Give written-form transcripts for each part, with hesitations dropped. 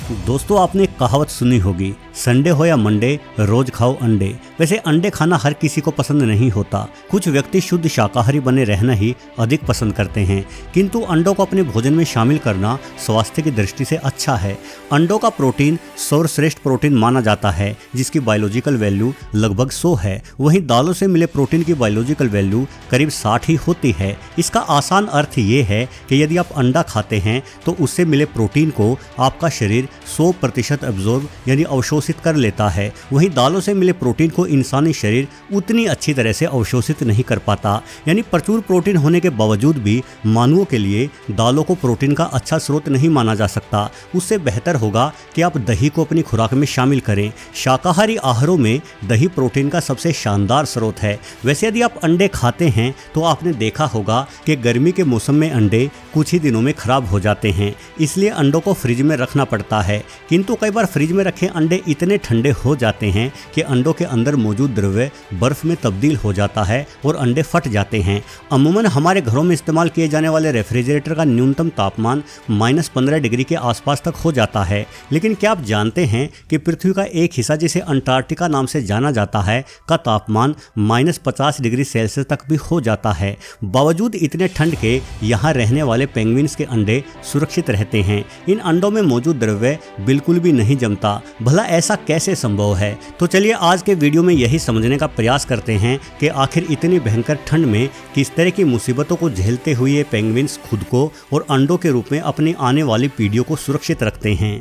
दोस्तों आपने एक कहावत सुनी होगी, संडे हो या मंडे रोज खाओ अंडे। वैसे अंडे खाना हर किसी को पसंद नहीं होता। कुछ व्यक्ति शुद्ध शाकाहारी बने रहना ही अधिक पसंद करते हैं, किंतु अंडों को अपने भोजन में शामिल करना स्वास्थ्य की दृष्टि से अच्छा है। अंडों का प्रोटीन सर्वश्रेष्ठ प्रोटीन माना जाता है, जिसकी बायोलॉजिकल वैल्यू लगभग 100 है। वहीं दालों से मिले प्रोटीन की बायोलॉजिकल वैल्यू करीब 60 ही होती है। इसका आसान अर्थ ये है कि यदि आप अंडा खाते हैं तो उससे मिले प्रोटीन को आपका शरीर 100% एब्जॉर्ब यानी अवशोषित कर लेता है। वहीं दालों से मिले प्रोटीन को इंसानी शरीर उतनी अच्छी तरह से अवशोषित नहीं कर पाता। यानी प्रचुर प्रोटीन होने के बावजूद भी मानवों के लिए दालों को प्रोटीन का अच्छा स्रोत नहीं माना जा सकता। उससे बेहतर होगा कि आप दही को अपनी खुराक में शामिल करें। शाकाहारी आहारों में दही प्रोटीन का सबसे शानदार स्रोत है। वैसे यदि आप अंडे खाते हैं तो आपने देखा होगा कि गर्मी के मौसम में अंडे कुछ ही दिनों में खराब हो जाते हैं, इसलिए अंडों को फ्रिज में रखना पड़ता है। किंतु कई बार फ्रिज में रखे अंडे इतने ठंडे हो जाते हैं कि अंडों के अंदर मौजूद द्रव्य बर्फ में तब्दील हो जाता है और अंडे फट जाते हैं। अमूमन हमारे घरों में इस्तेमाल किए जाने वाले रेफ्रिजरेटर का न्यूनतम तापमान -15 डिग्री के आसपास तक हो जाता है। लेकिन क्या आप जानते हैं कि पृथ्वी का एक हिस्सा जिसे अंटार्कटिका नाम से जाना जाता है का तापमान -50 डिग्री सेल्सियस तक भी हो जाता है। बावजूद इतने ठंड के यहाँ रहने वाले पेंगुइन्स के अंडे सुरक्षित रहते हैं। इन अंडों में मौजूद द्रव्य बिल्कुल भी नहीं जमता। भला ऐसा कैसे संभव है? तो चलिए आज के वीडियो में यही समझने का प्रयास करते हैं कि आखिर इतनी भयंकर ठंड में किस तरह की मुसीबतों को झेलते हुए ये पेंगुइन्स खुद को और अंडों के रूप में अपनी आने वाली पीढ़ियों को सुरक्षित रखते हैं।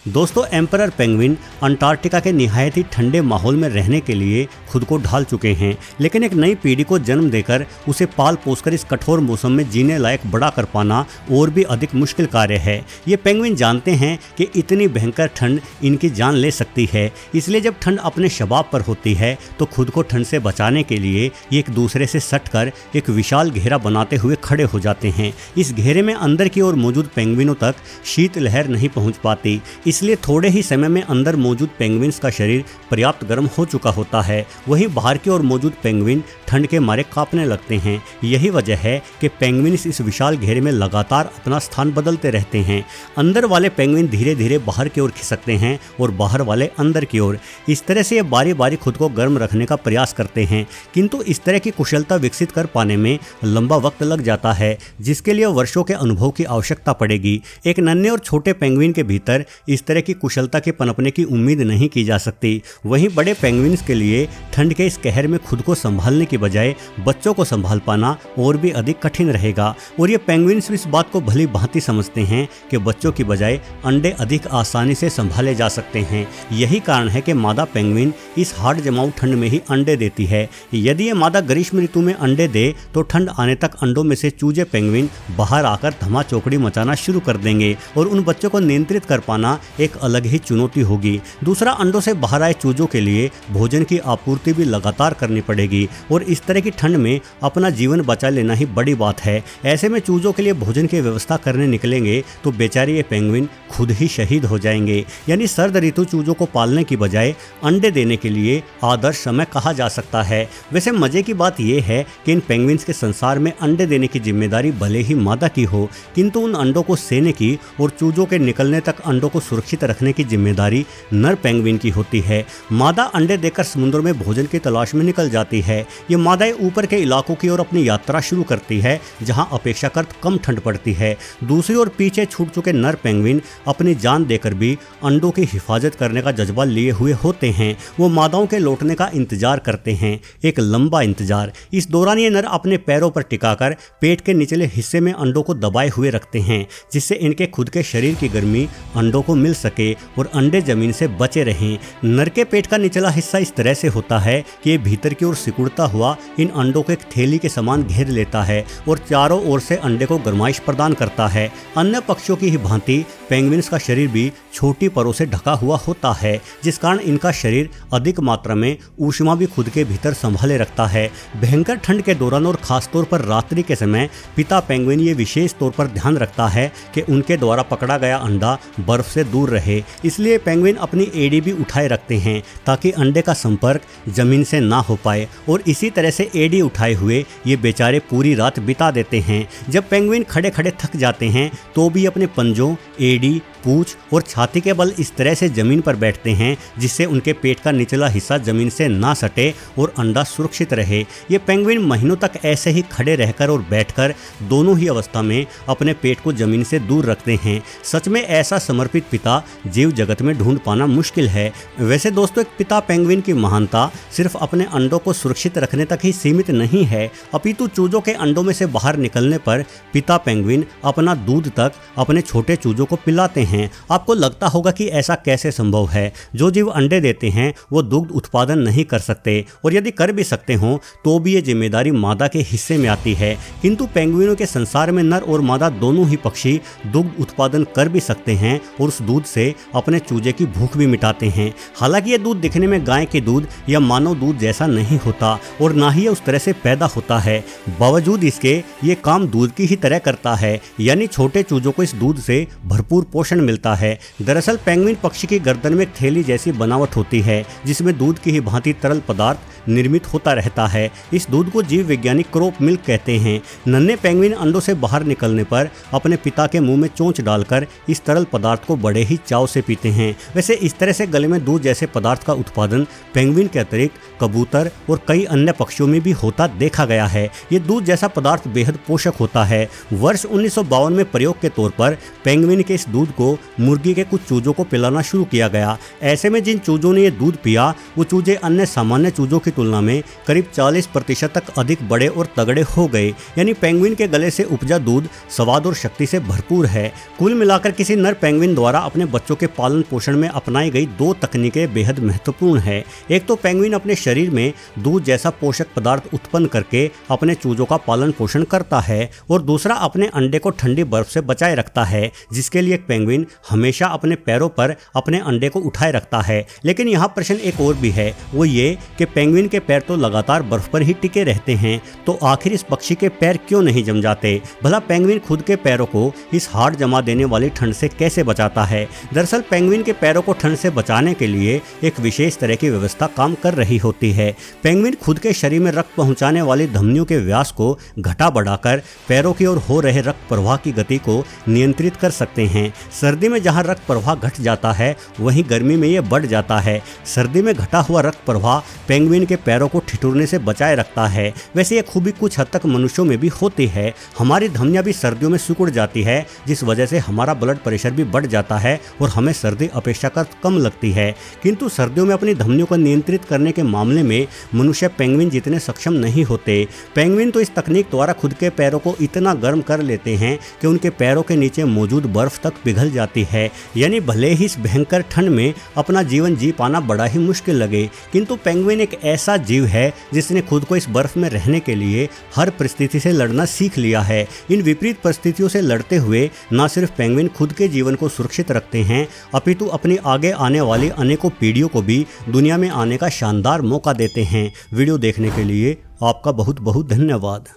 दोस्तों एम्परर पेंगुइन अंटार्कटिका के निहायत ही ठंडे माहौल में रहने के लिए खुद को ढाल चुके हैं, लेकिन एक नई पीढ़ी को जन्म देकर उसे पाल पोसकर इस कठोर मौसम में जीने लायक बड़ा कर पाना और भी अधिक मुश्किल कार्य है। ये पेंगुइन जानते हैं कि इतनी भयंकर ठंड इनकी जान ले सकती है, इसलिए जब ठंड अपने शबाब पर होती है तो खुद को ठंड से बचाने के लिए ये एक दूसरे से सटकर एक विशाल घेरा बनाते हुए खड़े हो जाते हैं। इस घेरे में अंदर की ओर मौजूद पेंगुइनों तक शीत लहर नहीं पहुँच पाती, इसलिए थोड़े ही समय में अंदर मौजूद पेंगुइन्स का शरीर पर्याप्त गर्म हो चुका होता है। वहीं बाहर की ओर मौजूद पेंगुइन ठंड के मारे कांपने लगते हैं। यही वजह है कि पेंगुइन्स इस विशाल घेरे में लगातार अपना स्थान बदलते रहते हैं। अंदर वाले पेंगुइन धीरे धीरे बाहर की ओर खिसकते हैं और बाहर वाले अंदर की ओर। इस तरह से ये बारी बारी खुद को गर्म रखने का प्रयास करते हैं, किंतु इस तरह की कुशलता विकसित कर पाने में लंबा वक्त लग जाता है, जिसके लिए वर्षों के अनुभव की आवश्यकता पड़ेगी। एक नन्हे और छोटे पेंगुइन के भीतर इस तरह की कुशलता के पनपने की उम्मीद नहीं की जा सकती। वहीं बड़े पेंगुइन्स के लिए ठंड के इस कहर में खुद को संभालने की बजाय बच्चों को संभाल पाना और भी अधिक कठिन रहेगा। और ये पेंगुइन्स इस बात को भली भांति समझते हैं कि बच्चों की बजाय अंडे अधिक आसानी से संभाले जा सकते हैं। यही कारण है कि मादा पेंगुइन इस हाड़ जमाऊ ठंड में ही अंडे देती है। यदि ये मादा ग्रीष्म ऋतु में अंडे दे तो ठंड आने तक अंडों में से चूजे पेंगुइन बाहर आकर धमा चौकड़ी मचाना शुरू कर देंगे और उन बच्चों को नियंत्रित कर पाना एक अलग ही चुनौती होगी। दूसरा, अंडों से बाहर आए चूजों के लिए भोजन की आपूर्ति भी लगातार करनी पड़ेगी और इस तरह की ठंड में अपना जीवन बचा लेना ही बड़ी बात है। ऐसे में चूजों के लिए भोजन की व्यवस्था करने निकलेंगे तो बेचारे ये पेंगुइन खुद ही शहीद हो जाएंगे। यानी सर्द ऋतु चूजों को पालने की बजाय अंडे देने के लिए आदर्श समय कहा जा सकता है। वैसे मजे की बात यह है कि इन पेंगुइन्स के संसार में अंडे देने की जिम्मेदारी भले ही मादा की हो, किंतु उन अंडों को सेने की और चूजों के निकलने तक अंडों को सुरक्षित रखने की जिम्मेदारी नर पेंगुइन की होती है। मादा अंडे देकर समुद्र में भोजन की तलाश में निकल जाती है। ये मादाएं ऊपर के इलाकों की ओर अपनी यात्रा शुरू करती है, जहां अपेक्षाकृत कम ठंड पड़ती है। दूसरी ओर पीछे छूट चुके नर पेंगुइन अपनी जान देकर भी अंडों की हिफाजत करने का जज्बा लिए हुए होते हैं। वो मादाओं के लौटने का इंतजार करते हैं, एक लंबा इंतजार। इस दौरान ये नर अपने पैरों पर टिकाकर पेट के निचले हिस्से में अंडों को दबाए हुए रखते हैं, जिससे इनके खुद के शरीर की गर्मी अंडों को मिल सके और अंडे जमीन से बचे रहें। नर के पेट का निचला हिस्सा इस तरह से होता है कि ये भीतर की ओर सिकुड़ता हुआ इन अंडों को एक थैली के समान घेर लेता है और चारों ओर से अंडे को गर्माइश प्रदान करता है। अन्य पक्षियों की ही भांति पेंगुइन्स का शरीर भी छोटी परों से ढका हुआ होता है, जिस कारण इनका शरीर अधिक मात्रा में ऊष्मा भी खुद के भीतर संभाले रखता है। भयंकर ठंड के दौरान और खासतौर पर रात्रि के समय पिता पेंगुइन ये विशेष तौर पर ध्यान रखता है कि उनके द्वारा पकड़ा गया अंडा बर्फ से दूर रहे। इसलिए पेंगुइन अपनी एड़ी भी उठाए रखते हैं ताकि अंडे का संपर्क जमीन से ना हो पाए, और इसी तरह से एड़ी उठाए हुए ये बेचारे पूरी रात बिता देते हैं। जब पेंगुइन खड़े खड़े थक जाते हैं तो भी अपने पंजों, एड़ी, पूंछ और छाती के बल इस तरह से जमीन पर बैठते हैं जिससे उनके पेट का निचला हिस्सा जमीन से ना सटे और अंडा सुरक्षित रहे। ये पेंगुइन महीनों तक ऐसे ही खड़े रहकर और बैठकर दोनों ही अवस्था में अपने पेट को जमीन से दूर रखते हैं। सच में ऐसा समर्पित पिता जीव जगत में ढूंढ पाना मुश्किल है। वैसे दोस्तों, एक पिता पेंगुइन की महानता सिर्फ अपने अंडों को सुरक्षित रखने तक ही सीमित नहीं है, अपितु चूजों के अंडों में से बाहर निकलने पर पिता पेंगुइन अपना दूध तक अपने छोटे चूजों को पिलाते हैं। आपको लगता होगा कि ऐसा कैसे संभव है? जो जीव अंडे देते हैं वो दुग्ध उत्पादन नहीं कर सकते, और यदि कर भी सकते हो तो भी ये जिम्मेदारी मादा के हिस्से में आती है। किंतु पेंगुइनों के संसार में नर और मादा दोनों ही पक्षी दुग्ध उत्पादन कर भी सकते हैं और उस दूध से अपने चूजे की भूख भी मिटाते हैं। हालांकि ये दूध दिखने में गाय के दूध या मानव दूध जैसा नहीं होता और ना ही ये उस तरह से पैदा होता है, बावजूद इसके ये काम दूध की ही तरह करता है, यानी छोटे चूजों को इस दूध से भरपूर पोषण मिलता है। दरअसल पेंगुइन पक्षी की गर्दन में एक थैली जैसी बनावट होती है जिसमें दूध की ही भांति तरल पदार्थ निर्मित होता रहता है। इस दूध को जीव वैज्ञानिक क्रोप मिल्क कहते हैं। नन्हे पेंगुइन अंडों से बाहर निकलने पर अपने पिता के मुंह में चोंच डालकर इस तरल पदार्थ को बड़े ही चाव से पीते हैं। वैसे इस तरह से गले में दूध जैसे पदार्थ का उत्पादन पेंगुइन के अतिरिक्त कबूतर और कई अन्य पक्षियों में भी होता देखा गया है। ये दूध जैसा पदार्थ बेहद पोषक होता है। वर्ष 1952 में प्रयोग के तौर पर पेंगुइन के इस दूध को मुर्गी के कुछ चूजों को पिलाना शुरू किया गया। ऐसे में जिन चूजों ने ये दूध पिया वो चूजे अन्य सामान्य चूजों की तुलना में करीब 40% तक अधिक बड़े और तगड़े हो गए। यानी पेंगुइन के गले से उपजा दूध स्वाद और शक्ति से भरपूर है। कुल मिलाकर किसी नर पेंगुइन द्वारा अपने बच्चों के पालन पोषण में अपनाई गई दो तकनीकें बेहद महत्वपूर्ण है। एक तो पेंगुइन अपने शरीर में दूध जैसा पोषक पदार्थ उत्पन्न करके अपने चूजों का पालन पोषण करता है, और दूसरा अपने अंडे को ठंडी बर्फ से बचाए रखता है, जिसके लिए एक पेंगुइन हमेशा अपने पैरों पर अपने अंडे को उठाए रखता है। लेकिन यहाँ प्रश्न एक और भी है, वो ये कि पेंगुइन के पैर तो लगातार बर्फ पर ही टिके रहते हैं, तो आखिर इस पक्षी के पैर क्यों नहीं जम जाते? भला पेंगुइन खुद के पैरों को इस हार्ड जमा देने वाली ठंड से कैसे बचाता है? दरअसल पेंगुइन के पैरों को ठंड से बचाने के लिए एक विशेष तरह की व्यवस्था काम कर रही होती है। पेंगुइन खुद के शरीर में रक्त पहुंचाने वाली धमनियों के व्यास को घटा बढ़ाकर पैरों की ओर हो रहे रक्त प्रवाह की गति को नियंत्रित कर सकते हैं। सर्दी में जहां रक्त प्रवाह घट जाता है वहीं गर्मी में यह बढ़ जाता है। सर्दी में घटा हुआ रक्त प्रवाह पेंगुइन के पैरों को ठिठुरने से बचाए रखता है। वैसे ये खूबी कुछ हद तक मनुष्यों में भी होती है। हमारी धमनियां भी सर्दियों में सिकुड़ जाती है, जिस वजह से हमारा ब्लड प्रेशर भी बढ़ जाता है और हमें सर्दी अपेक्षाकृत कम लगती है। किंतु सर्दियों में अपनी धमनियों को नियंत्रित करने के मामले में मनुष्य पेंगुइन जितने सक्षम नहीं होते। पेंगुइन तो इस तकनीक द्वारा खुद के पैरों को इतना गर्म कर लेते हैं कि उनके पैरों के नीचे मौजूद बर्फ तक पिघल जाती है। यानी भले ही इस भयंकर ठंड में अपना जीवन जी पाना बड़ा ही मुश्किल लगे, किंतु पेंगुइन एक ऐसा जीव है जिसने खुद को इस बर्फ में रहने के लिए हर परिस्थिति से लड़ना सीख लिया है। इन विपरीत परिस्थितियों से लड़ते हुए न सिर्फ पेंगुइन खुद के जीवन को सुरक्षित रखते हैं, अपितु अपनी आगे आने वाली अनेकों पीढ़ियों को भी दुनिया में आने का शानदार मौका देते हैं। वीडियो देखने के लिए आपका बहुत बहुत धन्यवाद।